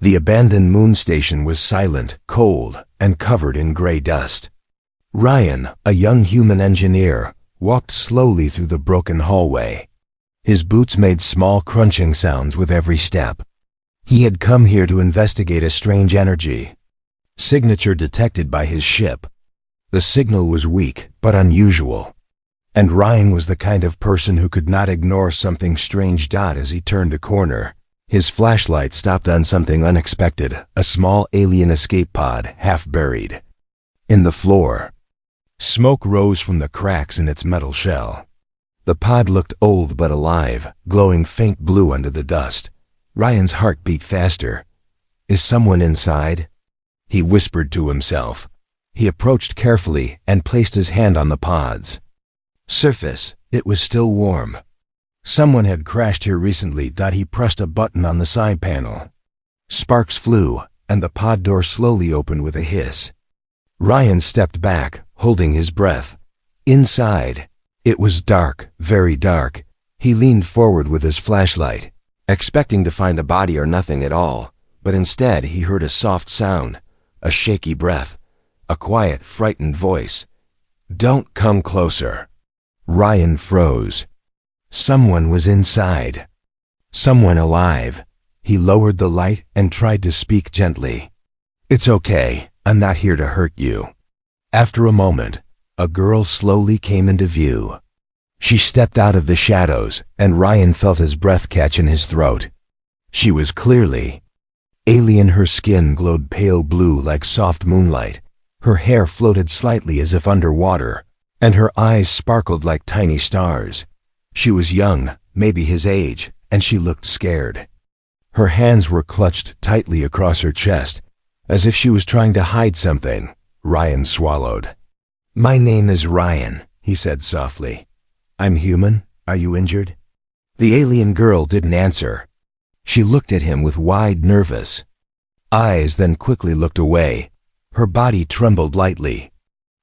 The abandoned moon station was silent, cold, and covered in gray dust. Ryan, a young human engineer, walked slowly through the broken hallway. His boots made small crunching sounds with every step. He had come here to investigate a strange energy signature detected by his ship. The signal was weak, but unusual. And Ryan was the kind of person who could not ignore something strange. As he turned a corner, his flashlight stopped on something unexpected, a small alien escape pod, half buried in the floor. Smoke rose from the cracks in its metal shell. The pod looked old but alive, glowing faint blue under the dust. Ryan's heart beat faster. Is someone inside? He whispered to himself. He approached carefully and placed his hand on the pod's surface. It was still warm. Someone had crashed here recently. He pressed a button on the side panel. Sparks flew, and the pod door slowly opened with a hiss. Ryan stepped back, holding his breath. Inside, it was dark, very dark. He leaned forward with his flashlight, expecting to find a body or nothing at all, but instead he heard a soft sound, a shaky breath, a quiet, frightened voice. "Don't come closer." Ryan froze. Someone was inside. Someone alive. He lowered the light and tried to speak gently. "It's okay. I'm not here to hurt you." After a moment, a girl slowly came into view. She stepped out of the shadows, and Ryan felt his breath catch in his throat. She was clearly alien. Her skin glowed pale blue like soft moonlight. Her hair floated slightly as if underwater, and her eyes sparkled like tiny stars. She was young, maybe his age, and she looked scared. Her hands were clutched tightly across her chest, as if she was trying to hide something. Ryan swallowed. "My name is Ryan," he said softly. "I'm human. Are you injured?" The alien girl didn't answer. She looked at him with wide, nervous eyes, then quickly looked away. Her body trembled lightly.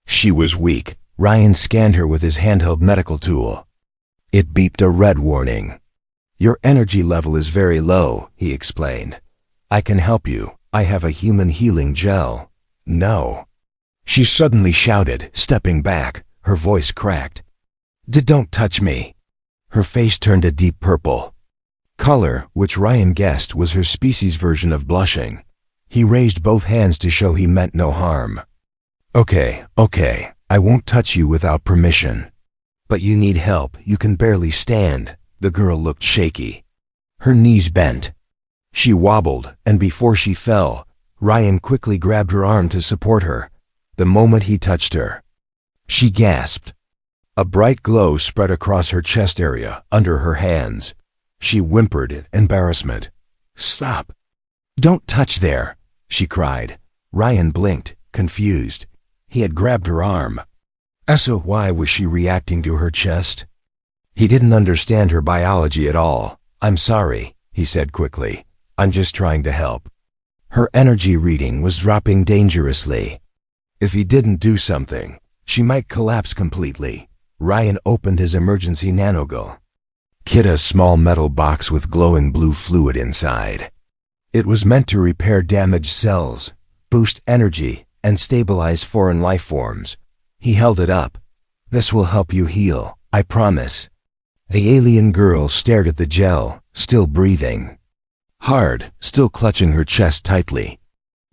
She was weak. Ryan scanned her with his handheld medical tool. It beeped a red warning. "Your energy level is very low," he explained. "I can help you. I have a human healing gel." "No." She suddenly shouted, stepping back. Her voice cracked. Don't touch me." Her face turned a deep purple color, which Ryan guessed was her species' version of blushing. He raised both hands to show he meant no harm. Okay, I won't touch you without permission." "But you need help. You can barely stand." The girl looked shaky. Her knees bent. She wobbled, and before she fell, Ryan quickly grabbed her arm to support her. The moment he touched her, she gasped. A bright glow spread across her chest area, under her hands. She whimpered in embarrassment. "Stop. Don't touch there," she cried. Ryan blinked, confused. He had grabbed her arm. So why was she reacting to her chest? He didn't understand her biology at all. "I'm sorry," he said quickly. "I'm just trying to help." Her energy reading was dropping dangerously. If he didn't do something, she might collapse completely. Ryan opened his emergency nanogel kit, a small metal box with glowing blue fluid inside. It was meant to repair damaged cells, boost energy, and stabilize foreign life forms. He held it up. "This will help you heal, I promise." The alien girl stared at the gel, still breathing hard, still clutching her chest tightly.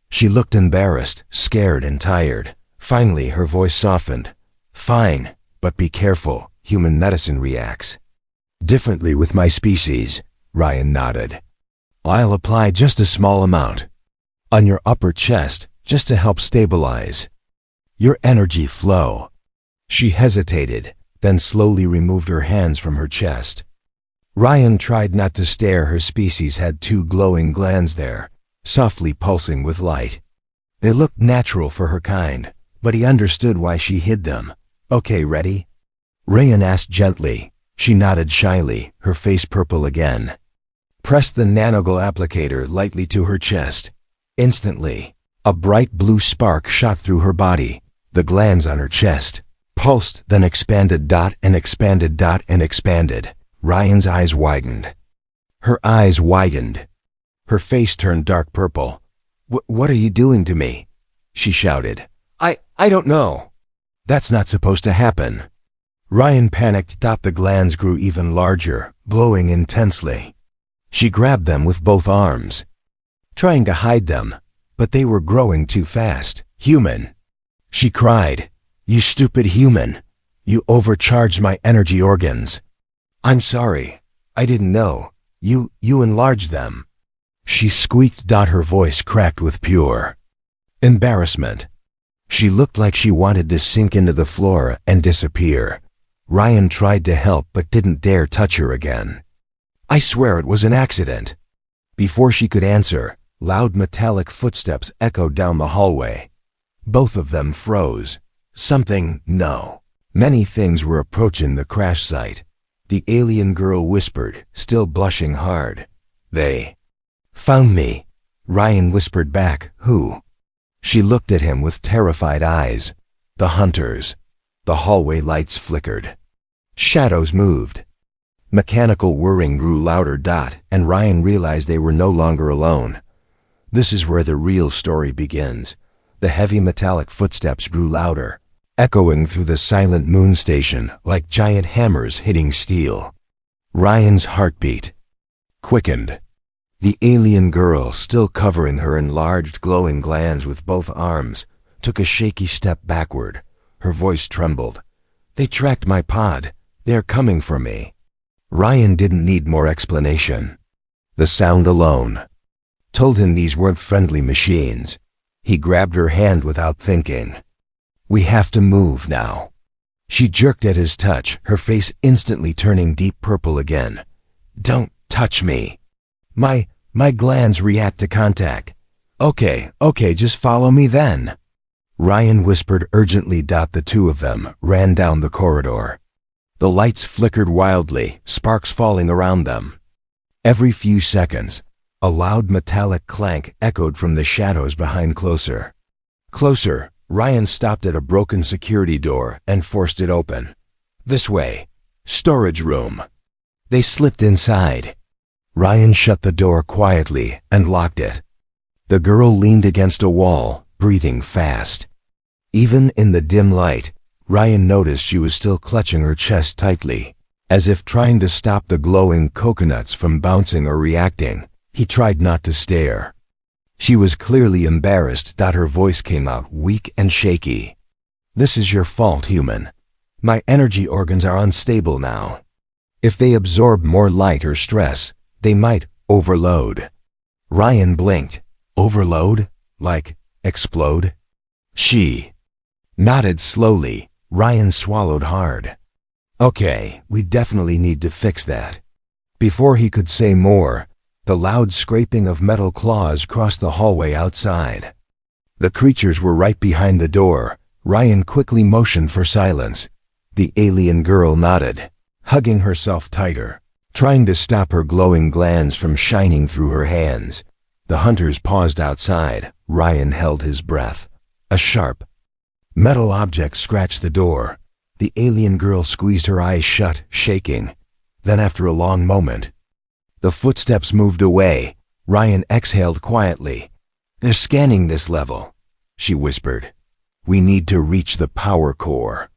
She looked embarrassed, scared, and tired. Finally, her voice softened. "Fine, but be careful. Human medicine reacts differently with my species." Ryan nodded. "I'll apply just a small amount on your upper chest, just to help stabilize your energy flow." She hesitated, then slowly removed her hands from her chest. Ryan tried not to stare. Her species had two glowing glands there, softly pulsing with light. They looked natural for her kind, but he understood why she hid them. "Okay, ready?" Ryan asked gently. She nodded shyly, her face purple again. Press the nanogel applicator lightly to her chest. Instantly, a bright blue spark shot through her body. The glands on her chest pulsed, then expanded, and expanded, and expanded. Ryan's eyes widened. Her eyes widened. Her face turned dark purple. What are you doing to me?" she shouted. I don't know. That's not supposed to happen." Ryan panicked. The glands grew even larger, glowing intensely. She grabbed them with both arms, trying to hide them, but they were growing too fast. "Human!" she cried. "You stupid human! You overcharged my energy organs." "I'm sorry. I didn't know. You enlarged them," she squeaked. Her voice cracked with pure embarrassment. She looked like she wanted to sink into the floor and disappear. Ryan tried to help but didn't dare touch her again. "I swear it was an accident." Before she could answer, loud metallic footsteps echoed down the hallway. Both of them froze. Many things were approaching the crash site. The alien girl whispered, still blushing hard. "They found me," Ryan whispered back. "Who?" She looked at him with terrified eyes. "The hunters." The hallway lights flickered. Shadows moved. Mechanical whirring grew louder. And Ryan realized they were no longer alone. This is where the real story begins. The heavy metallic footsteps grew louder, echoing through the silent moon station like giant hammers hitting steel. Ryan's heartbeat quickened. The alien girl, still covering her enlarged, glowing glands with both arms, took a shaky step backward. Her voice trembled. "They tracked my pod. They're coming for me." Ryan didn't need more explanation. The sound alone told him these weren't friendly machines. He grabbed her hand without thinking. "We have to move now." She jerked at his touch, her face instantly turning deep purple again. "Don't touch me. My glands react to contact." Okay, just follow me then," Ryan whispered urgently. The two of them ran down the corridor. The lights flickered wildly, sparks falling around them. Every few seconds, a loud metallic clank echoed from the shadows behind. Closer. Ryan stopped at a broken security door and forced it open. "This way. Storage room." They slipped inside. Ryan shut the door quietly and locked it. The girl leaned against a wall, breathing fast. Even in the dim light, Ryan noticed she was still clutching her chest tightly, as if trying to stop the glowing coconuts from bouncing or reacting. He tried not to stare. She was clearly embarrassed. Her voice came out weak and shaky. "This is your fault, human. My energy organs are unstable now. If they absorb more light or stress, they might overload." Ryan blinked. "Overload? Like explode?" She nodded slowly. Ryan swallowed hard. "Okay, we definitely need to fix that." Before he could say more, the loud scraping of metal claws crossed the hallway outside. The creatures were right behind the door. Ryan quickly motioned for silence. The alien girl nodded, hugging herself tighter, trying to stop her glowing glands from shining through her hands. The hunters paused outside. Ryan held his breath. A sharp metal object scratched the door. The alien girl squeezed her eyes shut, shaking. Then after a long moment, the footsteps moved away. Ryan exhaled quietly. "They're scanning this level," she whispered. "We need to reach the power core."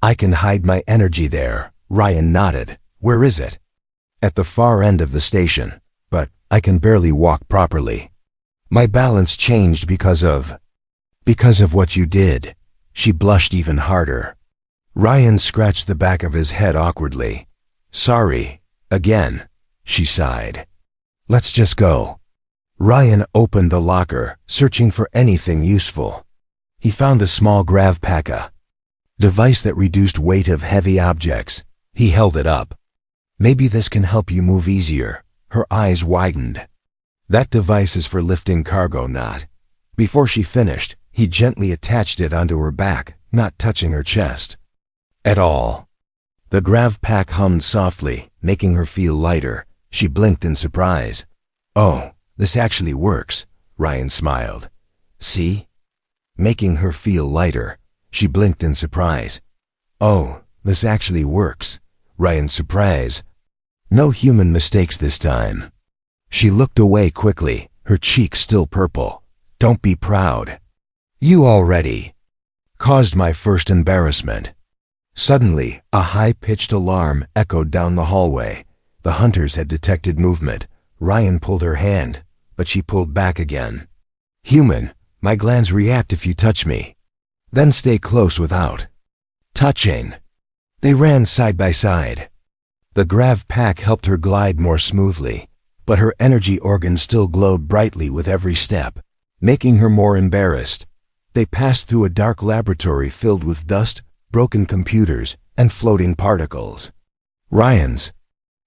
"I can hide my energy there." Ryan nodded. "Where is it?" "At the far end of the station, but I can barely walk properly. My balance changed because of what you did." She blushed even harder. Ryan scratched the back of his head awkwardly. "Sorry, again," she sighed. "Let's just go." Ryan opened the locker, searching for anything useful. He found a small grav pack, device that reduced weight of heavy objects. He held it up. "Maybe this can help you move easier." Her eyes widened. "That device is for lifting cargo, not." Before she finished, he gently attached it onto her back, not touching her chest at all. The grav pack hummed softly, making her feel lighter. She blinked in surprise. "Oh, this actually works," Ryan smiled. "See?" Making her feel lighter. She blinked in surprise. "Oh, this actually works." Ryan's surprise. "No human mistakes this time." She looked away quickly, her cheeks still purple. Don't be proud. You already caused my first embarrassment. Suddenly, a high-pitched alarm echoed down the hallway. The hunters had detected movement. Ryan pulled her hand, but she pulled back again. Human, my glands react if you touch me. Then stay close without touching. They ran side by side. The grav pack helped her glide more smoothly, but her energy organs still glowed brightly with every step, making her more embarrassed. They passed through a dark laboratory filled with dust, broken computers, and floating particles. Ryan's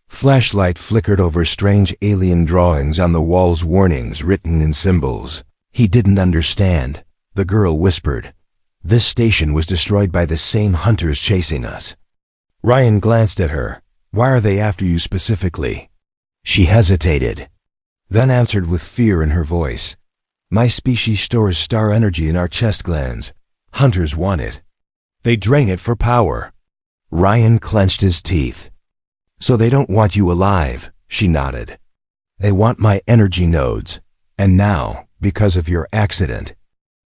flashlight flickered over strange alien drawings on the walls, warnings written in symbols he didn't understand. The girl whispered, "This station was destroyed by the same hunters chasing us." Ryan glanced at her. "Why are they after you specifically?" She hesitated, then answered with fear in her voice. "My species stores star energy in our chest glands. Hunters want it. They drain it for power." Ryan clenched his teeth. "So they don't want you alive," she nodded. "They want my energy nodes. And now, because of your accident,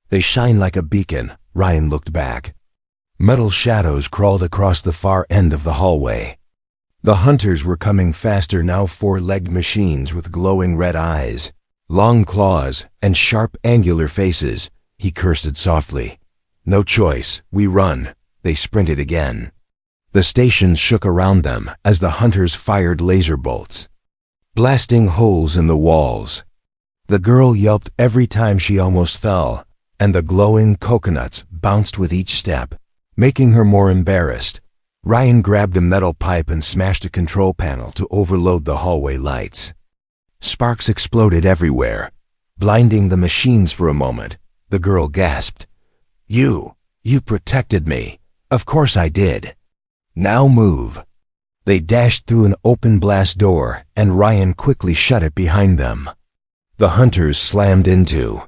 they shine like a beacon." Ryan looked back. Metal shadows crawled across the far end of the hallway. The hunters were coming faster now, four-legged machines with glowing red eyes, long claws, and sharp angular faces. He cursed softly. "No choice, we run." They sprinted again. The station shook around them as the hunters fired laser bolts, blasting holes in the walls. The girl yelped every time she almost fell, and the glowing coconuts bounced with each step, making her more embarrassed. Ryan grabbed a metal pipe and smashed a control panel to overload the hallway lights. Sparks exploded everywhere, blinding the machines for a moment. The girl gasped. You protected me." "Of course I did. Now move." They dashed through an open blast door, and Ryan quickly shut it behind them. The hunters slammed into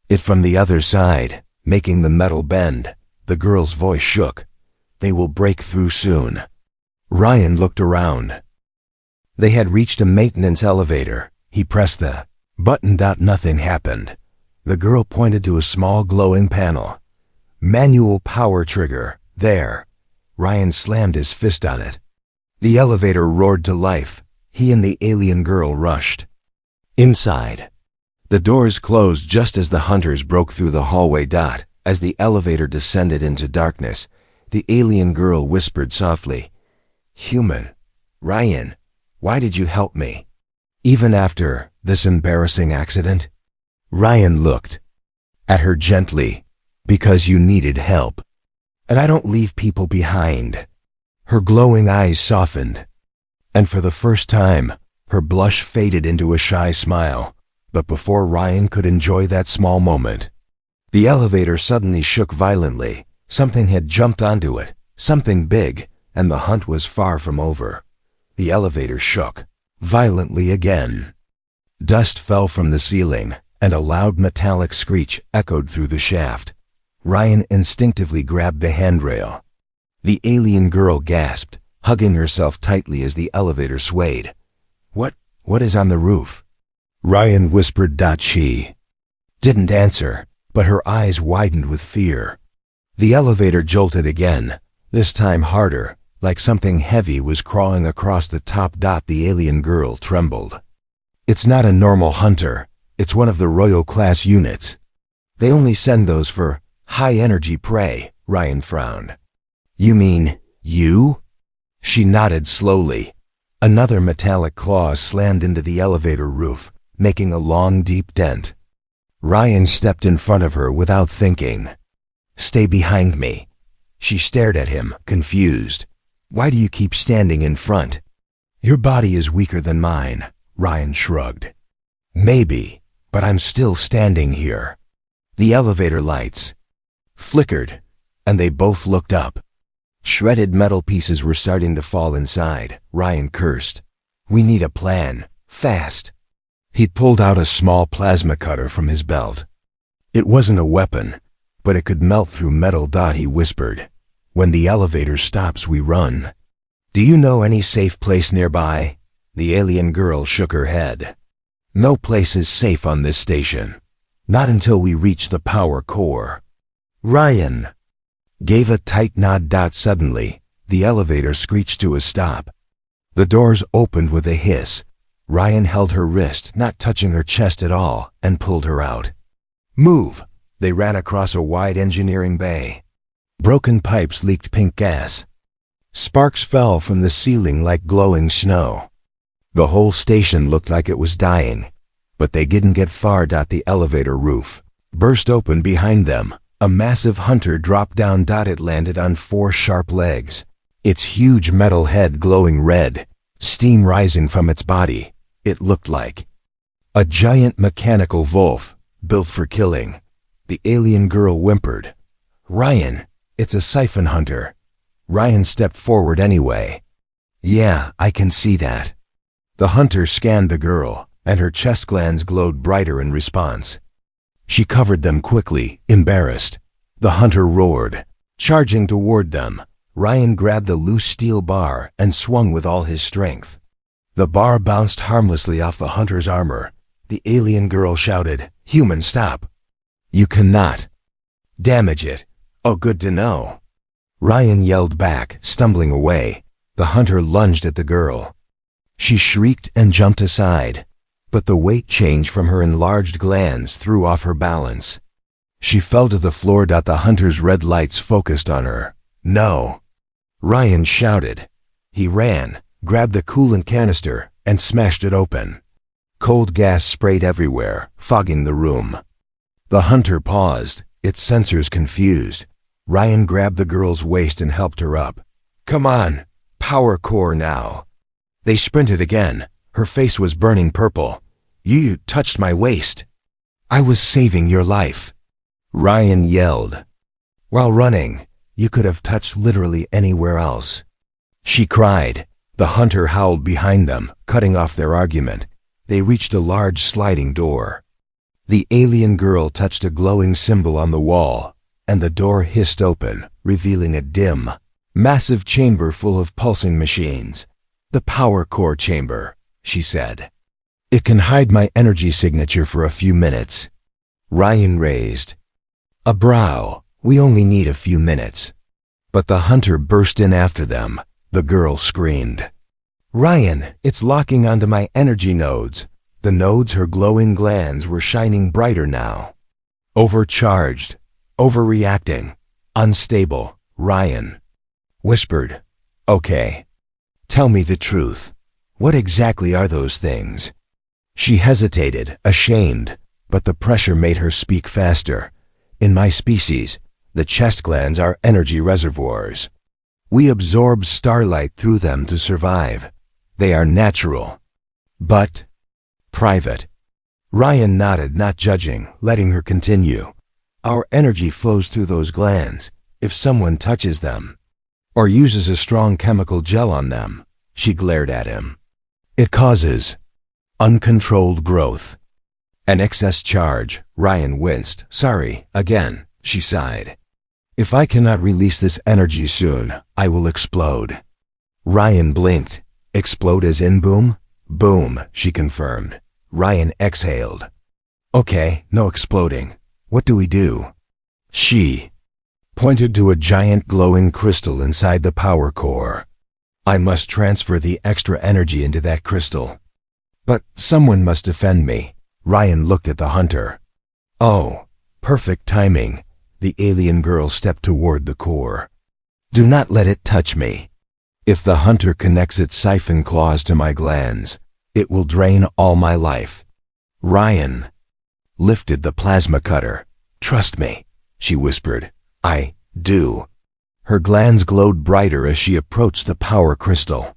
it from the other side, making the metal bend. The girl's voice shook. "They will break through soon." Ryan looked around. They had reached a maintenance elevator. He pressed the button. Nothing happened. The girl pointed to a small glowing panel. "Manual power trigger, there." Ryan slammed his fist on it. The elevator roared to life. He and the alien girl rushed inside. The doors closed just as the hunters broke through the hallway. As the elevator descended into darkness, the alien girl whispered softly, "Human, Ryan, why did you help me? Even after this embarrassing accident?" Ryan looked at her gently. "Because you needed help. And I don't leave people behind." Her glowing eyes softened, and for the first time, her blush faded into a shy smile. But before Ryan could enjoy that small moment, the elevator suddenly shook violently. Something had jumped onto it, something big, and the hunt was far from over. The elevator shook violently again. Dust fell from the ceiling, and a loud metallic screech echoed through the shaft. Ryan instinctively grabbed the handrail. The alien girl gasped, hugging herself tightly as the elevator swayed. What is on the roof?" Ryan whispered. She didn't answer, but her eyes widened with fear. The elevator jolted again, this time harder, like something heavy was crawling across the top. The alien girl trembled. "It's not a normal hunter. It's one of the Royal class units. They only send those for high-energy prey." Ryan frowned. "You mean you?" She nodded slowly. Another metallic claw slammed into the elevator roof, making a long, deep dent. Ryan stepped in front of her without thinking. "Stay behind me." She stared at him, confused. "Why do you keep standing in front?" "Your body is weaker than mine," Ryan shrugged. "Maybe, but I'm still standing here." The elevator lights flickered, and they both looked up. Shredded metal pieces were starting to fall inside. Ryan cursed. "We need a plan, fast." He pulled out a small plasma cutter from his belt. It wasn't a weapon, but it could melt through metal. He whispered, "When the elevator stops, we run. Do you know any safe place nearby?" The alien girl shook her head. No place is safe on this station. Not until we reach the power core. Ryan gave a tight nod. Suddenly, the elevator screeched to a stop. The doors opened with a hiss. Ryan held her wrist, not touching her chest at all, and pulled her out. Move! They ran across a wide engineering bay. Broken pipes leaked pink gas. Sparks fell from the ceiling like glowing snow. The whole station looked like it was dying, but they didn't get far. The elevator roof burst open behind them. A massive hunter dropped down. It landed on 4 sharp legs, its huge metal head glowing red, steam rising from its body. It looked like a giant mechanical wolf, built for killing. The alien girl whimpered, "Ryan, it's a siphon hunter." Ryan stepped forward anyway. "Yeah, I can see that." The hunter scanned the girl, and her chest glands glowed brighter in response. She covered them quickly, embarrassed. The hunter roared, charging toward them. Ryan grabbed the loose steel bar and swung with all his strength. The bar bounced harmlessly off the hunter's armor. The alien girl shouted, "Human, stop! You cannot damage it." "Oh, good to know." Ryan yelled back, stumbling away. The hunter lunged at the girl. She shrieked and jumped aside, but the weight change from her enlarged glands threw off her balance. She fell to the floor. The hunter's red lights focused on her. "No!" Ryan shouted. He ran, grabbed the coolant canister, and smashed it open. Cold gas sprayed everywhere, fogging the room. The hunter paused, its sensors confused. Ryan grabbed the girl's waist and helped her up. "Come on, power core now." They sprinted again. Her face was burning purple. "You touched my waist. I was saving your life," Ryan yelled. "While running, you could have touched literally anywhere else." She cried. The hunter howled behind them, cutting off their argument. They reached a large sliding door. The alien girl touched a glowing symbol on the wall, and the door hissed open, revealing a dim, massive chamber full of pulsing machines. "The power core chamber," she said. "It can hide my energy signature for a few minutes." Ryan raised a brow. "We only need a few minutes." But the hunter burst in after them. The girl screamed, "Ryan, it's locking onto my energy nodes." The nodes, her glowing glands, were shining brighter now. Overcharged, overreacting, unstable. Ryan whispered, "Okay, tell me the truth. What exactly are those things?" She hesitated, ashamed, but the pressure made her speak faster. "In my species, the chest glands are energy reservoirs. We absorb starlight through them to survive. They are natural, but private." Ryan nodded, not judging, letting her continue. "Our energy flows through those glands. If someone touches them, or uses a strong chemical gel on them," she glared at him, "it causes uncontrolled growth. An excess charge." Ryan winced. "Sorry, again," she sighed. "If I cannot release this energy soon, I will explode." Ryan blinked. "Explode as in boom?" "Boom," she confirmed. Ryan exhaled. "Okay, no exploding. What do we do?" She pointed to a giant glowing crystal inside the power core. "I must transfer the extra energy into that crystal. But someone must defend me." Ryan looked at the hunter. "Oh, perfect timing." The alien girl stepped toward the core. "Do not let it touch me. If the hunter connects its siphon claws to my glands, it will drain all my life." Ryan lifted the plasma cutter. "Trust me," she whispered. "I do." Her glands glowed brighter as she approached the power crystal.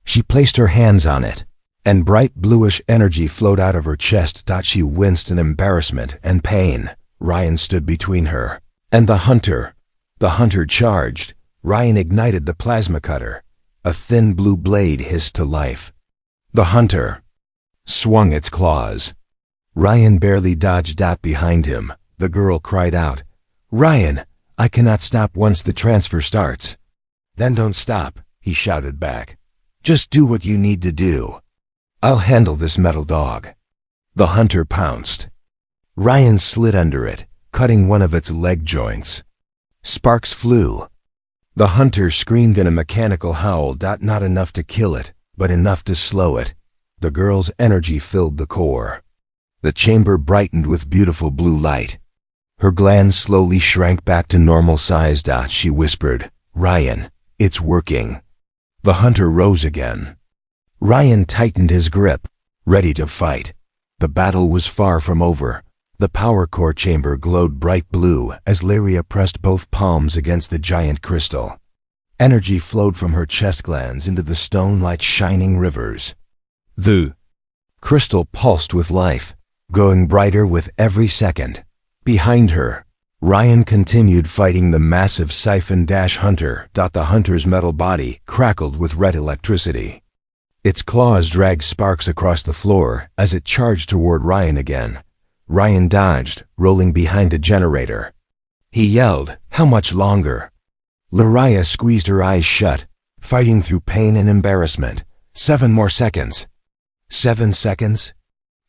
She placed her hands on it, and bright bluish energy flowed out of her chest. She winced in embarrassment and pain. Ryan stood between her and the hunter. The hunter charged. Ryan ignited the plasma cutter. A thin blue blade hissed to life. The hunter swung its claws. Ryan barely dodged. Behind him, the girl cried out, "Ryan, I cannot stop once the transfer starts." "Then don't stop," he shouted back. "Just do what you need to do. I'll handle this metal dog." The hunter pounced. Ryan slid under it, cutting one of its leg joints. Sparks flew. The hunter screamed in a mechanical howl, not enough to kill it, but enough to slow it. The girl's energy filled the core. The chamber brightened with beautiful blue light. Her glands slowly shrank back to normal size. She whispered, "Ryan, it's working." The hunter rose again. Ryan tightened his grip, ready to fight. The battle was far from over. The power core chamber glowed bright blue as Lyria pressed both palms against the giant crystal. Energy flowed from her chest glands into the stone like shining rivers. The crystal pulsed with life, growing brighter with every second. Behind her, Ryan continued fighting the massive siphon-hunter. The hunter's metal body crackled with red electricity. Its claws dragged sparks across the floor as it charged toward Ryan again. Ryan dodged, rolling behind a generator. He yelled, "How much longer?" Lyria squeezed her eyes shut, fighting through pain and embarrassment. 7 more seconds. 7 seconds?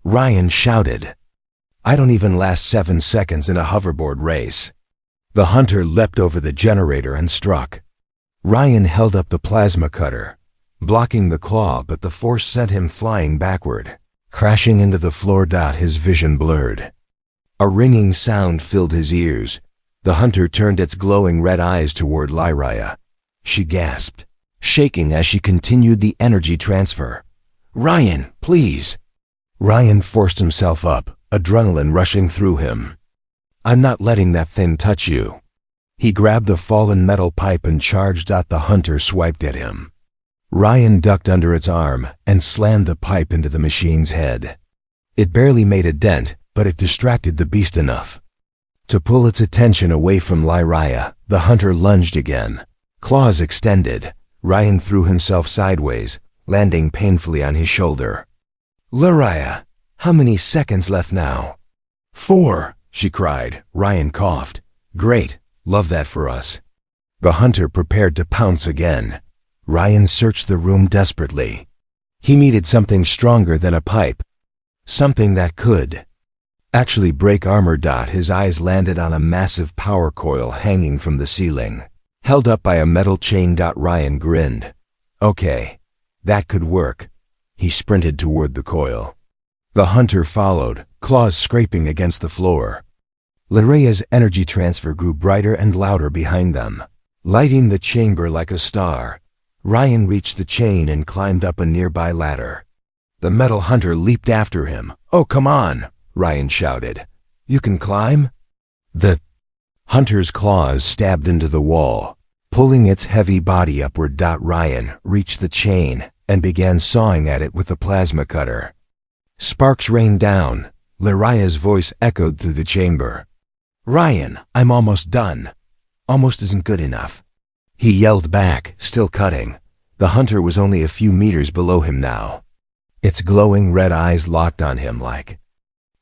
Ryan shouted. "I don't even last 7 seconds in a hoverboard race." The hunter leapt over the generator and struck. Ryan held up the plasma cutter, blocking the claw, but the force sent him flying backward, crashing into the floor. His vision blurred. A ringing sound filled his ears. The hunter turned its glowing red eyes toward Lyria. She gasped, shaking as she continued the energy transfer. "Ryan, please." Ryan forced himself up, adrenaline rushing through him. "I'm not letting that thing touch you." He grabbed a fallen metal pipe and charged. The hunter swiped at him. Ryan ducked under its arm and slammed the pipe into the machine's head. It barely made a dent, but it distracted the beast enough. To pull its attention away from Lyria, the hunter lunged again. Claws extended, Ryan threw himself sideways, landing painfully on his shoulder. "Lyria, how many seconds left now?" 4, she cried. Ryan coughed. "Great, love that for us." The hunter prepared to pounce again. Ryan searched the room desperately. He needed something stronger than a pipe. Something that could actually break armor. His eyes landed on a massive power coil hanging from the ceiling, held up by a metal chain. Ryan grinned. "Okay, that could work." He sprinted toward the coil. The hunter followed, claws scraping against the floor. Lyria's energy transfer grew brighter and louder behind them, lighting the chamber like a star. Ryan reached the chain and climbed up a nearby ladder. The metal hunter leaped after him. "Oh, come on," Ryan shouted. "You can climb?" The hunter's claws stabbed into the wall, pulling its heavy body upward. Ryan reached the chain and began sawing at it with the plasma cutter. Sparks rained down. Lyria's voice echoed through the chamber. "Ryan, I'm almost done." "Almost isn't good enough." He yelled back, still cutting. The hunter was only a few meters below him now. Its glowing red eyes locked on him like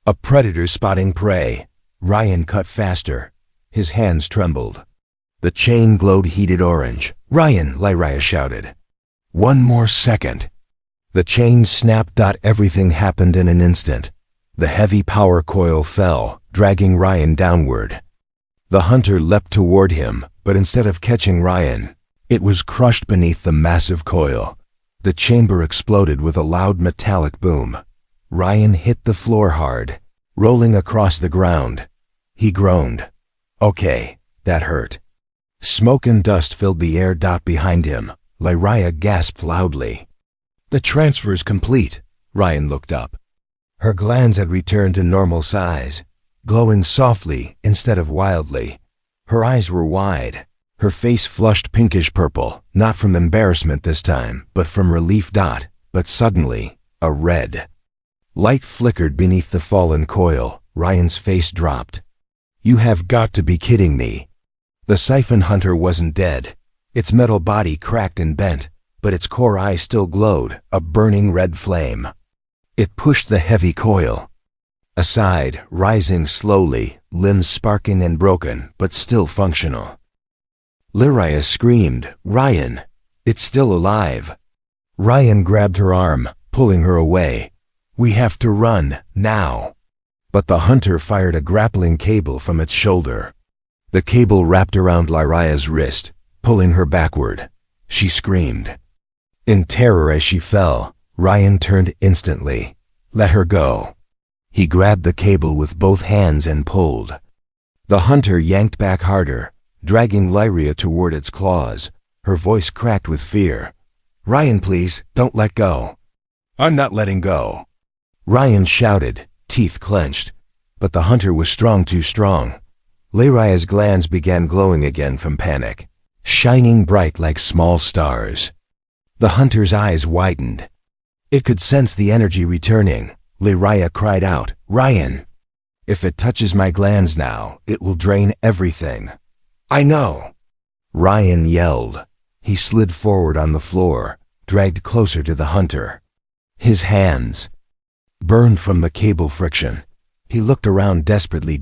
a predator spotting prey. Ryan cut faster. His hands trembled. The chain glowed heated orange. "Ryan," Lyria shouted. "1 more second." The chain snapped. Everything happened in an instant. The heavy power coil fell, dragging Ryan downward. The hunter leapt toward him, but instead of catching Ryan, it was crushed beneath the massive coil. The chamber exploded with a loud metallic boom. Ryan hit the floor hard, rolling across the ground. He groaned. "Okay, that hurt." Smoke and dust filled the air. Behind him, Lyria gasped loudly. "The transfer's complete." Ryan looked up. Her glands had returned to normal size, glowing softly instead of wildly. Her eyes were wide, her face flushed pinkish purple, not from embarrassment this time, but from relief. But suddenly, a red light flickered beneath the fallen coil. Ryan's face dropped. "You have got to be kidding me." The siphon hunter wasn't dead. Its metal body cracked and bent, but its core eye still glowed, a burning red flame. It pushed the heavy coil aside, rising slowly, limbs sparking and broken, but still functional. Lyria screamed, "Ryan, it's still alive." Ryan grabbed her arm, pulling her away. We have to run, now. But the hunter fired a grappling cable from its shoulder. The cable wrapped around Lyraya's wrist, pulling her backward. She screamed. In terror as she fell, Ryan turned instantly. Let her go. He grabbed the cable with both hands and pulled. The hunter yanked back harder, dragging Lyria toward its claws. Her voice cracked with fear. Ryan, please, don't let go. I'm not letting go. Ryan shouted, teeth clenched. But the hunter was too strong. Lyraya's glands began glowing again from panic, shining bright like small stars. The hunter's eyes widened. It could sense the energy returning. Lyraya cried out, Ryan! If it touches my glands now, it will drain everything. I know! Ryan yelled. He slid forward on the floor, dragged closer to the hunter. His hands burned from the cable friction. He looked around desperately.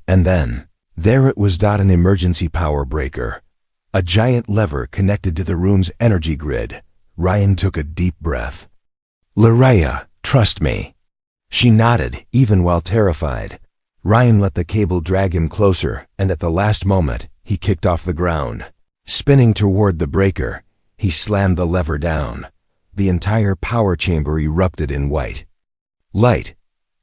And then, there it was. An emergency power breaker. A giant lever connected to the room's energy grid. Ryan took a deep breath. Lyraya, trust me. She nodded, even while terrified. Ryan let the cable drag him closer, and at the last moment, he kicked off the ground. Spinning toward the breaker, he slammed the lever down. The entire power chamber erupted in white light.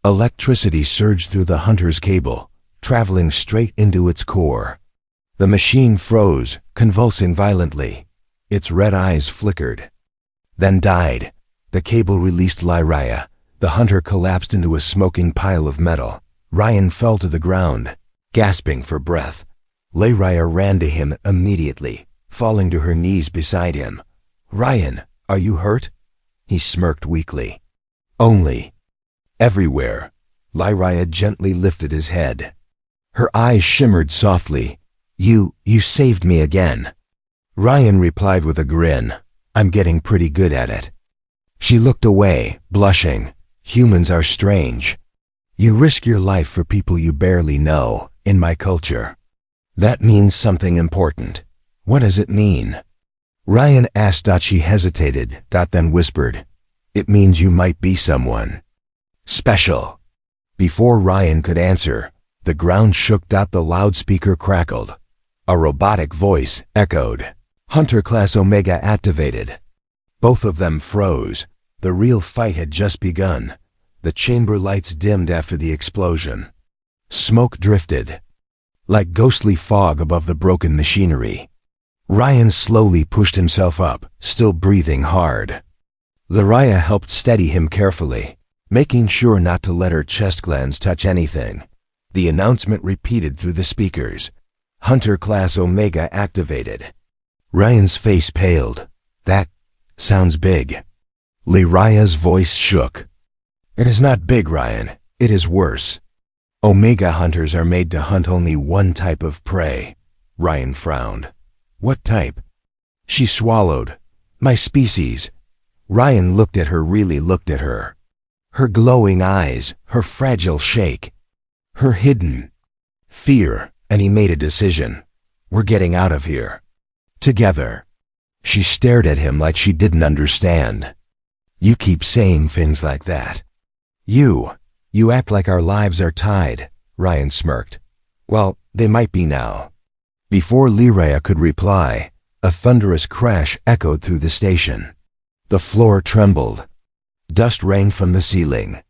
Electricity surged through the hunter's cable, traveling straight into its core. The machine froze, convulsing violently. Its red eyes flickered, then died. The cable released Lyraya. The hunter collapsed into a smoking pile of metal. Ryan fell to the ground, gasping for breath. Lyraya ran to him immediately, falling to her knees beside him. Ryan, are you hurt? He smirked weakly. Only. Everywhere. Lyraya gently lifted his head. Her eyes shimmered softly. You saved me again. Ryan replied with a grin. I'm getting pretty good at it. She looked away, blushing. Humans are strange. You risk your life for people you barely know, in my culture. That means something important. What does it mean? Ryan asked. She hesitated, then whispered. It means you might be someone special. Before Ryan could answer, the ground shook. The loudspeaker crackled. A robotic voice echoed. Hunter Class Omega activated. Both of them froze. The real fight had just begun. The chamber lights dimmed after the explosion. Smoke drifted like ghostly fog above the broken machinery. Ryan slowly pushed himself up, still breathing hard. Lyraya helped steady him carefully, making sure not to let her chest glands touch anything. The announcement repeated through the speakers. Hunter Class Omega activated. Ryan's face paled. That sounds big. Lyraya's voice shook. It is not big, Ryan. It is worse. Omega hunters are made to hunt only one type of prey. Ryan frowned. What type? She swallowed. My species. Ryan looked at her, really looked at her. Her glowing eyes, her fragile shake, her hidden fear, and he made a decision. We're getting out of here. Together. She stared at him like she didn't understand. You keep saying things like that. You act like our lives are tied, Ryan smirked. Well, they might be now. Before Lyraya could reply, a thunderous crash echoed through the station. The floor trembled. Dust rained from the ceiling.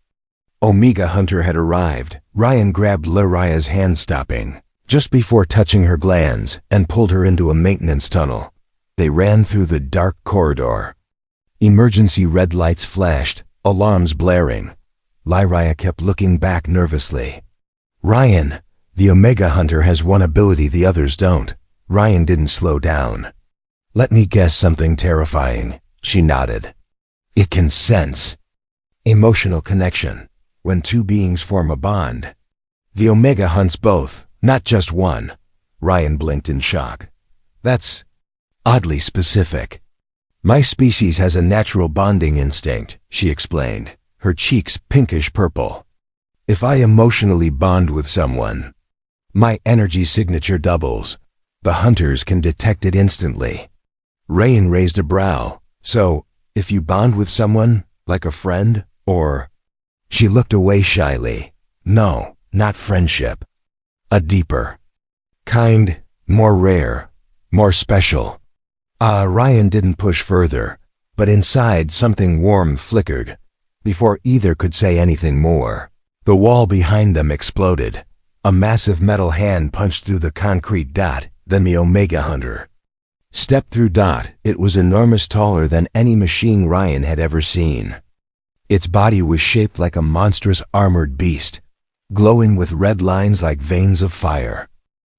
Omega Hunter had arrived. Ryan grabbed Lyraya's hand, stopping just before touching her glands, and pulled her into a maintenance tunnel. They ran through the dark corridor. Emergency red lights flashed, alarms blaring. Lyraya kept looking back nervously. Ryan, the Omega Hunter has one ability the others don't. Ryan didn't slow down. Let me guess something terrifying. She nodded. It can sense emotional connection when two beings form a bond. The Omega hunts both, not just one. Ryan blinked in shock. That's oddly specific. My species has a natural bonding instinct, she explained, her cheeks pinkish purple. If I emotionally bond with someone, my energy signature doubles. The hunters can detect it instantly. Ryan raised a brow. So, if you bond with someone, like a friend, or She looked away shyly. No, not friendship. A deeper kind, more rare, more special. Ryan didn't push further, but inside something warm flickered. Before either could say anything more, the wall behind them exploded. A massive metal hand punched through the concrete Dot, then the Omega Hunter. Stepped through Dot. It was enormous, taller than any machine Ryan had ever seen. Its body was shaped like a monstrous armored beast, glowing with red lines like veins of fire.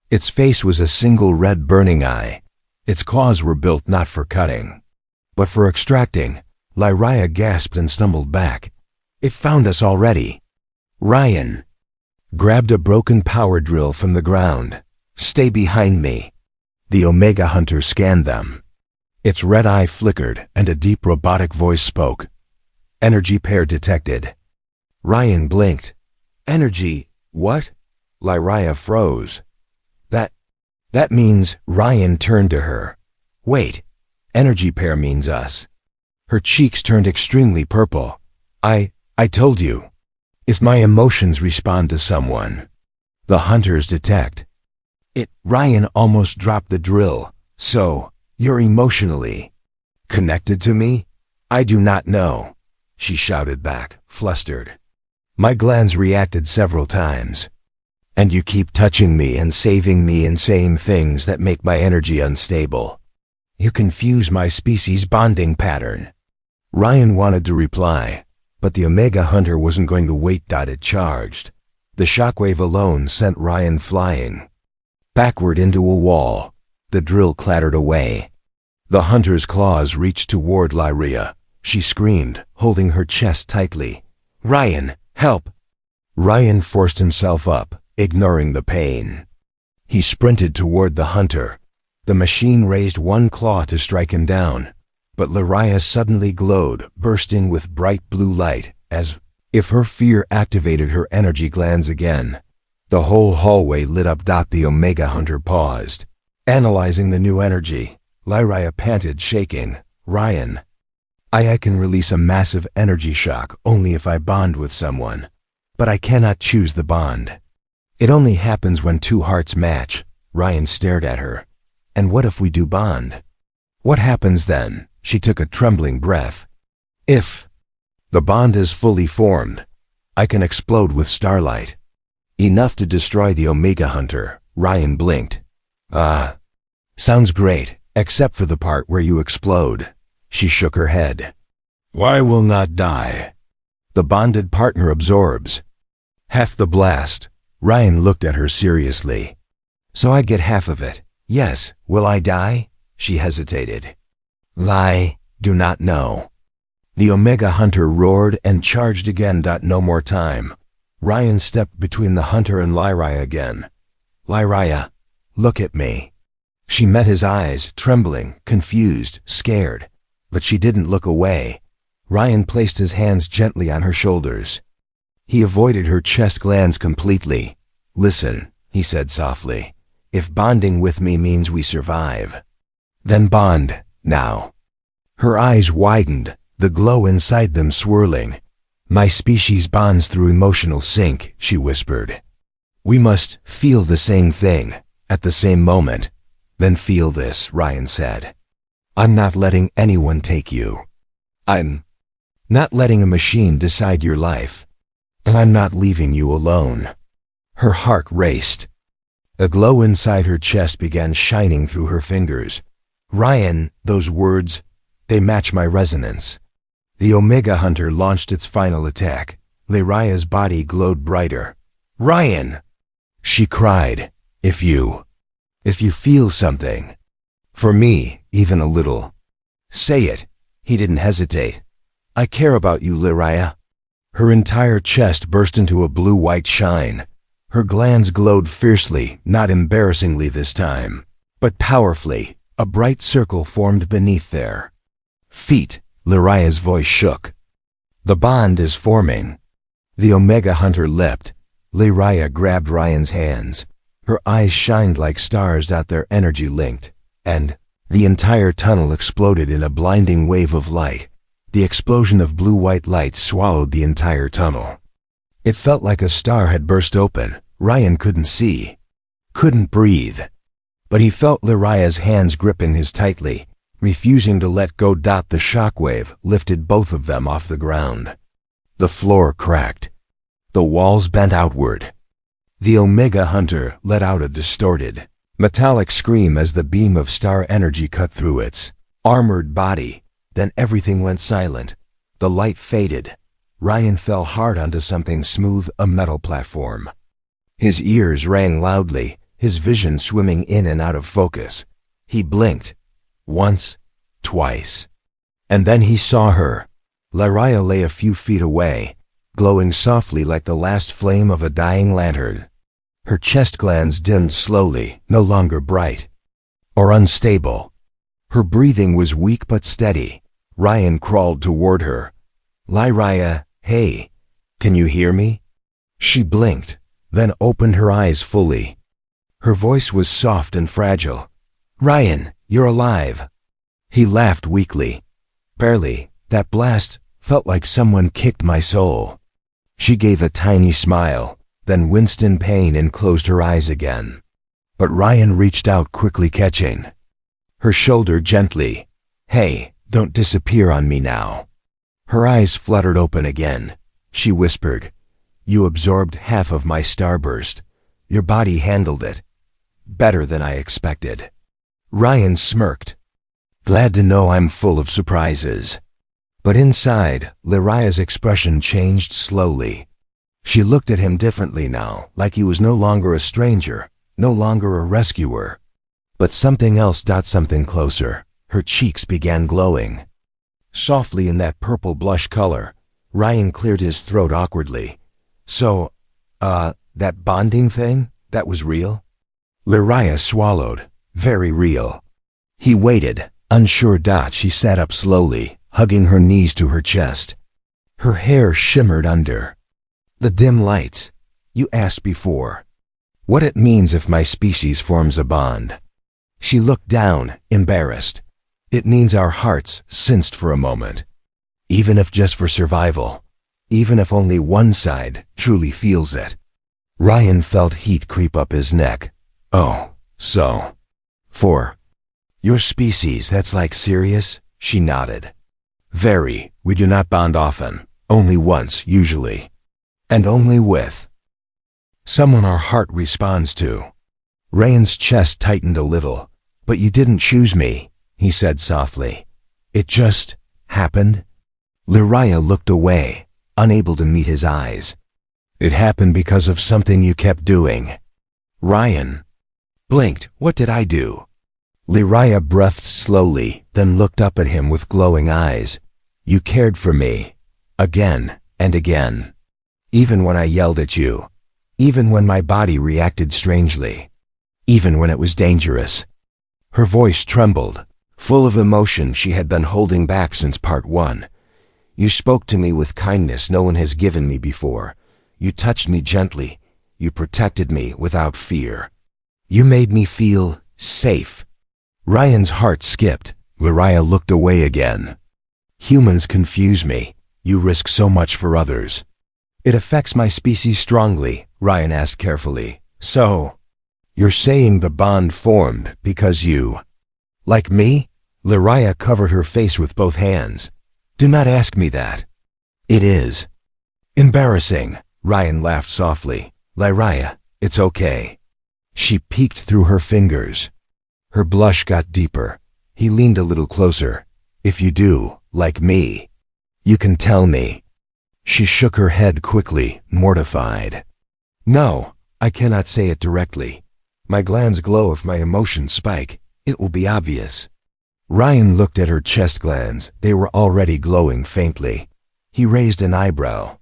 Its face was a single red burning eye. Its claws were built not for cutting, but for extracting. Lyria gasped and stumbled back. It found us already. Ryan grabbed a broken power drill from the ground. Stay behind me. The Omega Hunter scanned them. Its red eye flickered and a deep robotic voice spoke. Energy pair detected. Ryan blinked. Energy, what? Lyria froze. That means. Ryan turned to her. Wait, energy pair means us. Her cheeks turned extremely purple. I told you. If my emotions respond to someone, the hunters detect it. Ryan almost dropped the drill. So, you're emotionally connected to me? I do not know, she shouted back, flustered. My glands reacted several times. And you keep touching me and saving me and saying things that make my energy unstable. You confuse my species bonding pattern. Ryan wanted to reply, but the Omega Hunter wasn't going to wait. It charged. The shockwave alone sent Ryan flying backward into a wall. The drill clattered away. The hunter's claws reached toward Lyria. She screamed, holding her chest tightly. Ryan, help! Ryan forced himself up, ignoring the pain. He sprinted toward the hunter. The machine raised one claw to strike him down, but Lyria suddenly glowed, bursting with bright blue light, as if her fear activated her energy glands again. The whole hallway lit up. The Omega Hunter paused, analyzing the new energy. Lyria panted, shaking. Ryan, I can release a massive energy shock only if I bond with someone, but I cannot choose the bond. It only happens when two hearts match. Ryan stared at her. And what if we do bond? What happens then? She took a trembling breath. If the bond is fully formed, I can explode with starlight. Enough to destroy the Omega Hunter. Ryan blinked. Sounds great, except for the part where you explode. She shook her head. Why will not die? The bonded partner absorbs half the blast. Ryan looked at her seriously. So I get half of it. Yes, will I die? She hesitated. Lie, do not know. The Omega Hunter roared and charged again. No more time. Ryan stepped between the hunter and Lyria again. Lyria, look at me. She met his eyes, trembling, confused, scared. But she didn't look away. Ryan placed his hands gently on her shoulders. He avoided her chest glands completely. Listen, he said softly. If bonding with me means we survive, then bond, now. Her eyes widened, the glow inside them swirling. My species bonds through emotional sync, she whispered. We must feel the same thing, at the same moment. Then feel this, Ryan said. I'm not letting anyone take you. I'm not letting a machine decide your life. And I'm not leaving you alone. Her heart raced. A glow inside her chest began shining through her fingers. Ryan, those words, they match my resonance. The Omega Hunter launched its final attack. Lyria's body glowed brighter. Ryan! She cried. If you feel something. For me, even a little. Say it. He didn't hesitate. I care about you, Lyria. Her entire chest burst into a blue-white shine. Her glands glowed fiercely, not embarrassingly this time, but powerfully. A bright circle formed beneath their feet. Lyria's voice shook. The bond is forming. The Omega Hunter leapt. Lyria grabbed Ryan's hands. Her eyes shined like stars. Their energy linked, and the entire tunnel exploded in a blinding wave of light. The explosion of blue-white light swallowed the entire tunnel. It felt like a star had burst open. Ryan couldn't see, couldn't breathe. But he felt Lyraya's hands gripping his tightly, refusing to let go. The shockwave lifted both of them off the ground. The floor cracked. The walls bent outward. The Omega Hunter let out a distorted, metallic scream as the beam of star energy cut through its armored body. Then everything went silent. The light faded. Ryan fell hard onto something smooth, a metal platform. His ears rang loudly, his vision swimming in and out of focus. He blinked. Once, twice. And then he saw her. Lyraya lay a few feet away, glowing softly like the last flame of a dying lantern. Her chest glands dimmed slowly, no longer bright or unstable. Her breathing was weak but steady. Ryan crawled toward her. Lyraya, hey, can you hear me? She blinked, then opened her eyes fully. Her voice was soft and fragile. Ryan, you're alive. He laughed weakly. Barely. That blast felt like someone kicked my soul. She gave a tiny smile, then winced in pain and closed her eyes again. But Ryan reached out, quickly catching her shoulder gently. Hey, don't disappear on me now. Her eyes fluttered open again. She whispered, you absorbed half of my starburst. Your body handled it better than I expected. Ryan smirked. Glad to know I'm full of surprises. But inside, Lyraya's expression changed slowly. She looked at him differently now, like he was no longer a stranger, no longer a rescuer. But something else. Something closer. Her cheeks began glowing softly in that purple blush color. Ryan cleared his throat awkwardly. So, that bonding thing, that was real? Lyraya swallowed. Very real. He waited, unsure. She sat up slowly, hugging her knees to her chest. Her hair shimmered under the dim lights. You asked before what it means if my species forms a bond. She looked down, embarrassed. It means our hearts sensed for a moment. Even if just for survival. Even if only one side truly feels it. Ryan felt heat creep up his neck. Oh, so. For your species, that's like serious? She nodded. Very. We do not bond often. Only once, usually. And only with someone our heart responds to. Ryan's chest tightened a little. But you didn't choose me, he said softly. It just happened. Lyraya looked away, unable to meet his eyes. It happened because of something you kept doing. Ryan blinked. What did I do? Lyraya breathed slowly, then looked up at him with glowing eyes. You cared for me. Again and again. Even when I yelled at you. Even when my body reacted strangely. Even when it was dangerous. Her voice trembled, full of emotion she had been holding back since part 1. You spoke to me with kindness no one has given me before. You touched me gently. You protected me without fear. You made me feel safe. Ryan's heart skipped. Lyraya looked away again. Humans confuse me. You risk so much for others. It affects my species strongly, Ryan asked carefully. So, you're saying the bond formed because you like me? Lyraya covered her face with both hands. Do not ask me that. It is embarrassing. Ryan laughed softly. Lyraya, it's okay. She peeked through her fingers. Her blush got deeper. He leaned a little closer. If you do, like me, you can tell me. She shook her head quickly, mortified. No, I cannot say it directly. My glands glow if my emotions spike. It will be obvious. Ryan looked at her chest glands. They were already glowing faintly. He raised an eyebrow.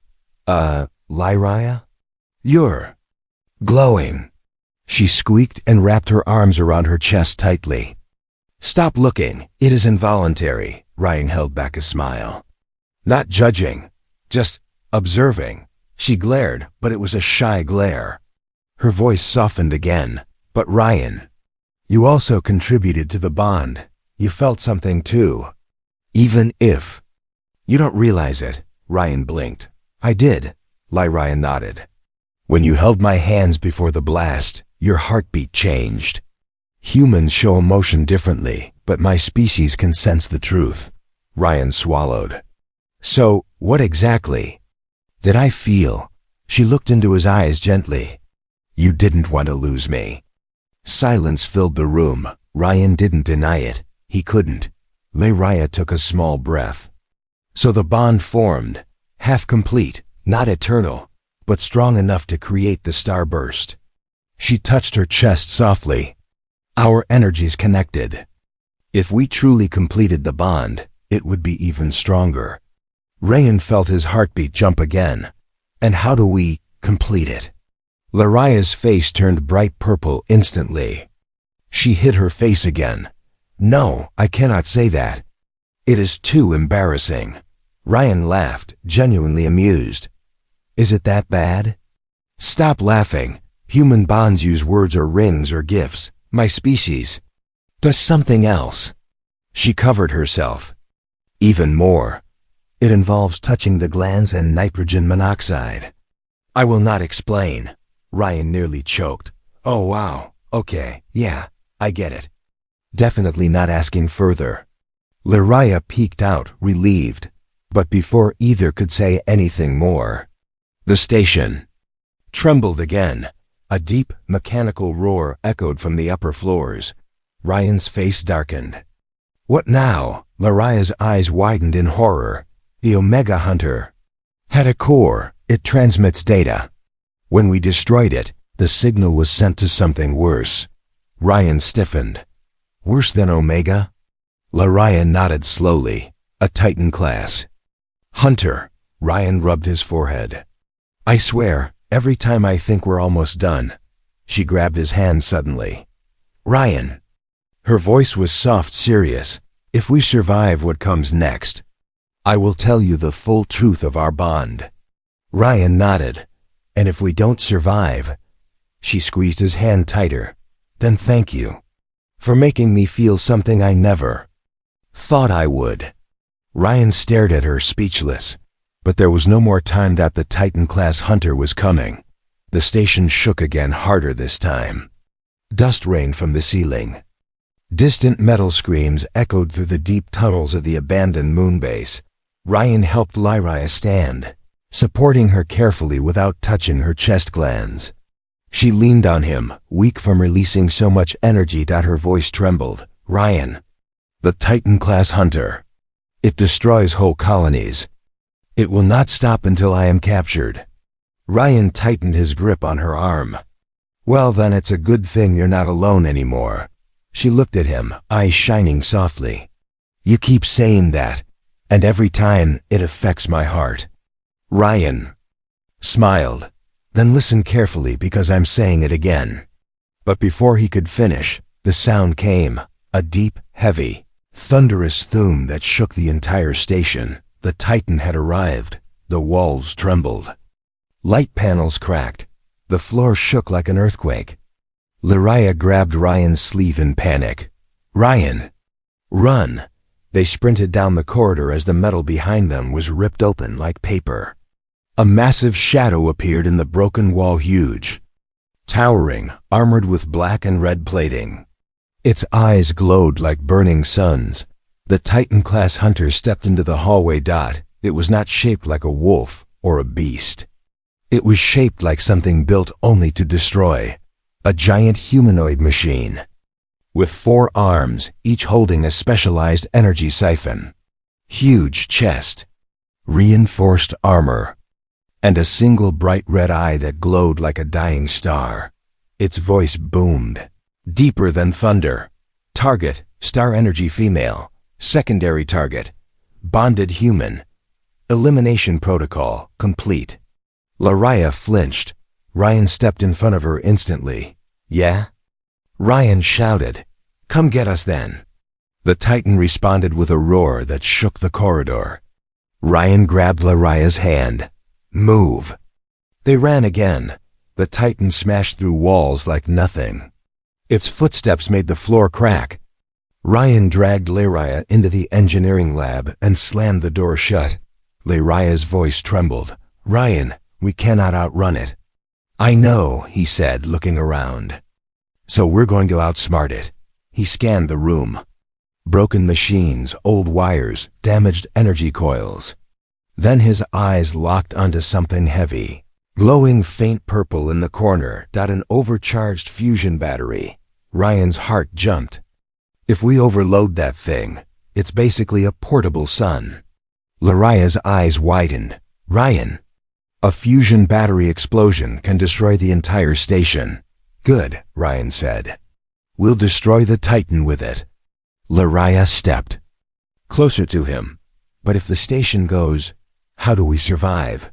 Lyraya? You're glowing. She squeaked and wrapped her arms around her chest tightly. Stop looking. It is involuntary. Ryan held back a smile. Not judging. Just observing. She glared, but it was a shy glare. Her voice softened again. But Ryan, you also contributed to the bond. You felt something too. Even if You don't realize it, Ryan blinked. I did, Ryan nodded. When you held my hands before the blast, your heartbeat changed. Humans show emotion differently, but my species can sense the truth. Ryan swallowed. So, what exactly did I feel? She looked into his eyes gently. You didn't want to lose me. Silence filled the room. Ryan didn't deny it. He couldn't. Raya took a small breath. So the bond formed, half complete, not eternal, but strong enough to create the starburst. She touched her chest softly. Our energies connected. If we truly completed the bond, it would be even stronger. Ryan felt his heartbeat jump again. And how do we complete it? Raya's face turned bright purple instantly. She hid her face again. No, I cannot say that. It is too embarrassing. Ryan laughed, genuinely amused. Is it that bad? Stop laughing. Human bonds use words or rings or gifts. My species does something else. She covered herself. Even more. It involves touching the glands and nitrogen monoxide. I will not explain. Ryan nearly choked. Oh wow, okay, yeah, I get it. Definitely not asking further. Raya peeked out, relieved. But before either could say anything more, the station trembled again. A deep, mechanical roar echoed from the upper floors. Ryan's face darkened. What now? Raya's eyes widened in horror. The Omega Hunter had a core. It transmits data. When we destroyed it, the signal was sent to something worse. Ryan stiffened. Worse than Omega? Raya nodded slowly. A Titan class Hunter. Ryan rubbed his forehead. I swear, every time I think we're almost done. She grabbed his hand suddenly. Ryan. Her voice was soft, serious. If we survive what comes next, I will tell you the full truth of our bond. Ryan nodded. And if we don't survive, she squeezed his hand tighter. Then thank you for making me feel something I never thought I would. Ryan stared at her, speechless. But there was no more time. That the Titan-class Hunter was coming. The station shook again, harder this time. Dust rained from the ceiling. Distant metal screams echoed through the deep tunnels of the abandoned moon base. Ryan helped Raya stand, supporting her carefully without touching her chest glands. She leaned on him, weak from releasing so much energy that her voice trembled. Ryan. The Titan-class Hunter. It destroys whole colonies. It will not stop until I am captured. Ryan tightened his grip on her arm. Well then, it's a good thing you're not alone anymore. She looked at him, eyes shining softly. You keep saying that, and every time it affects my heart. Ryan smiled. Then listen carefully, because I'm saying it again. But before he could finish, the sound came, a deep, heavy, thunderous thum that shook the entire station. The Titan had arrived. The walls trembled. Light panels cracked. The floor shook like an earthquake. Raya grabbed Ryan's sleeve in panic. Ryan! Run! They sprinted down the corridor as the metal behind them was ripped open like paper. A massive shadow appeared in the broken wall, huge, towering, armored with black and red plating. Its eyes glowed like burning suns. The Titan-class Hunter stepped into the hallway. It was not shaped like a wolf or a beast. It was shaped like something built only to destroy. A giant humanoid machine, with 4 arms, each holding a specialized energy siphon. Huge chest, reinforced armor, and a single bright red eye that glowed like a dying star. Its voice boomed, deeper than thunder. Target, star energy female. Secondary target, bonded human. Elimination protocol, complete. Raya flinched. Ryan stepped in front of her instantly. Yeah? Ryan shouted. Come get us then. The Titan responded with a roar that shook the corridor. Ryan grabbed Raya's hand. Move. They ran again. The Titan smashed through walls like nothing. Its footsteps made the floor crack. Ryan dragged Lyria into the engineering lab and slammed the door shut. Lyria's voice trembled. "Ryan, we cannot outrun it." "I know," he said, looking around. "So we're going to outsmart it." He scanned the room. Broken machines, old wires, damaged energy coils. Then his eyes locked onto something heavy. Glowing faint purple in the corner, an overcharged fusion battery. Ryan's heart jumped. If we overload that thing, it's basically a portable sun. Lyria's eyes widened. "Ryan, a fusion battery explosion can destroy the entire station." "Good," Ryan said. "We'll destroy the Titan with it." Lyria stepped closer to him. "But if the station goes, how do we survive?"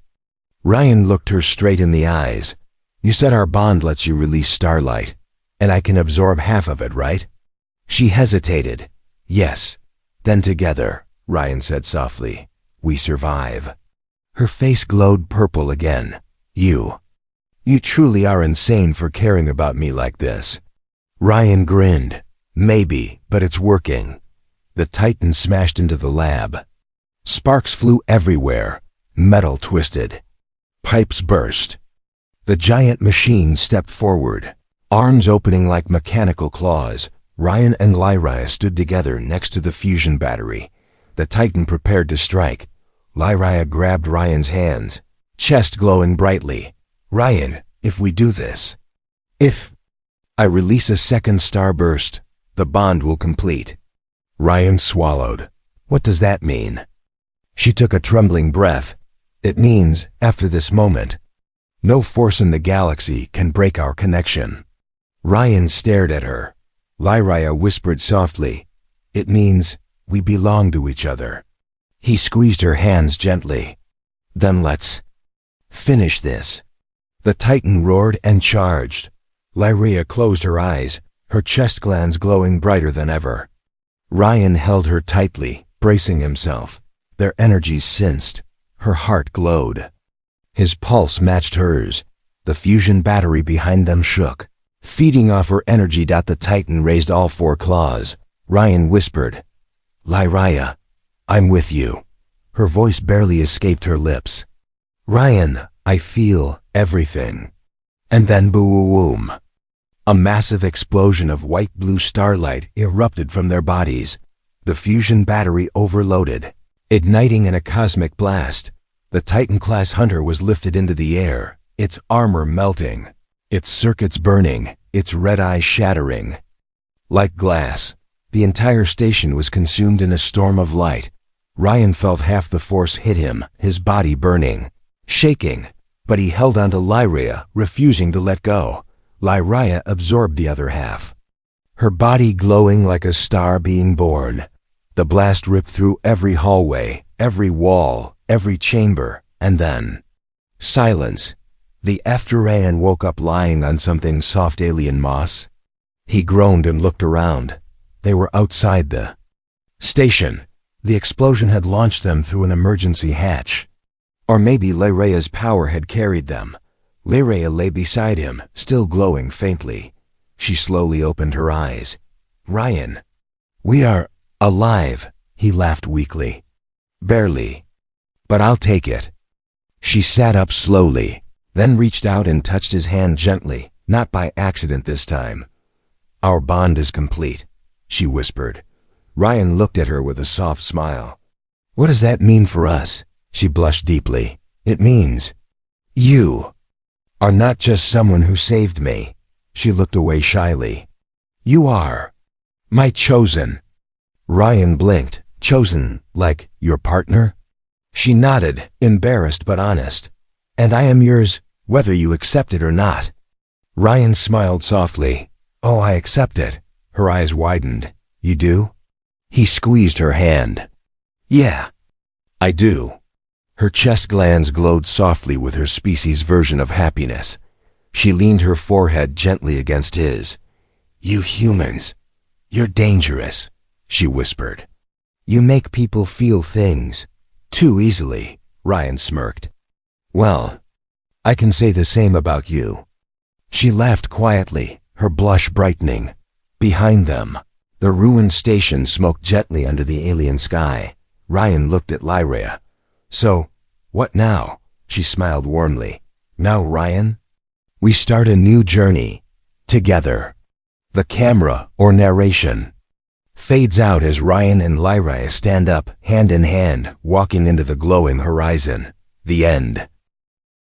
Ryan looked her straight in the eyes. "You said our bond lets you release starlight, and I can absorb half of it, right?" She hesitated. "Yes." "Then together," Ryan said softly, "we survive." Her face glowed purple again. You truly are insane for caring about me like this." Ryan grinned. "Maybe, but it's working." The Titan smashed into the lab. Sparks flew everywhere. Metal twisted. Pipes burst. The giant machine stepped forward, arms opening like mechanical claws. Ryan and Lyria stood together next to the fusion battery. The Titan prepared to strike. Lyria grabbed Ryan's hands, chest glowing brightly. "Ryan, if we do this, if I release a second starburst, the bond will complete." Ryan swallowed. "What does that mean?" She took a trembling breath. "It means, after this moment, no force in the galaxy can break our connection." Ryan stared at her. Lyria whispered softly, "It means we belong to each other." He squeezed her hands gently. "Then let's finish this." The Titan roared and charged. Lyria closed her eyes, her chest glands glowing brighter than ever. Ryan held her tightly, bracing himself. Their energies sensed. Her heart glowed. His pulse matched hers. The fusion battery behind them shook. Feeding off her energy, the Titan raised all four claws. Ryan whispered, "Lyria, I'm with you." Her voice barely escaped her lips. "Ryan, I feel everything." And then boom! A massive explosion of white-blue starlight erupted from their bodies. The fusion battery overloaded, igniting in a cosmic blast. The Titan-class hunter was lifted into the air, its armor melting, its circuits burning, its red eyes shattering. Like glass, the entire station was consumed in a storm of light. Ryan felt half the force hit him, his body burning, shaking, but he held onto Lyria, refusing to let go. Lyria absorbed the other half, her body glowing like a star being born. The blast ripped through every hallway, every wall, every chamber, and then silence. The Ryan woke up lying on something soft alien moss. He groaned and looked around. They were outside the station. The explosion had launched them through an emergency hatch. Or maybe Lyria's power had carried them. Lyria lay beside him, still glowing faintly. She slowly opened her eyes. "Ryan, we are alive," he laughed weakly. "Barely. But I'll take it." She sat up slowly, then reached out and touched his hand gently, not by accident this time. "Our bond is complete," she whispered. Ryan looked at her with a soft smile. "What does that mean for us?" She blushed deeply. "It means you are not just someone who saved me." She looked away shyly. "You are my chosen." Ryan blinked. "Chosen, like your partner?" She nodded, embarrassed but honest. "And I am yours, whether you accept it or not." Ryan smiled softly. "Oh, I accept it." Her eyes widened. "You do?" He squeezed her hand. "Yeah, I do." Her chest glands glowed softly with her species' version of happiness. She leaned her forehead gently against his. "You humans, you're dangerous," she whispered. "You make people feel things too easily," Ryan smirked. "Well, I can say the same about you." She laughed quietly, her blush brightening. Behind them, The ruined station smoked gently under the alien sky. Ryan looked at Lyra. "So, what now?" She smiled warmly. "Now, Ryan, we start a new journey. Together." The camera, or narration, fades out as Ryan and Lyra stand up, hand in hand, walking into the glowing horizon. The end.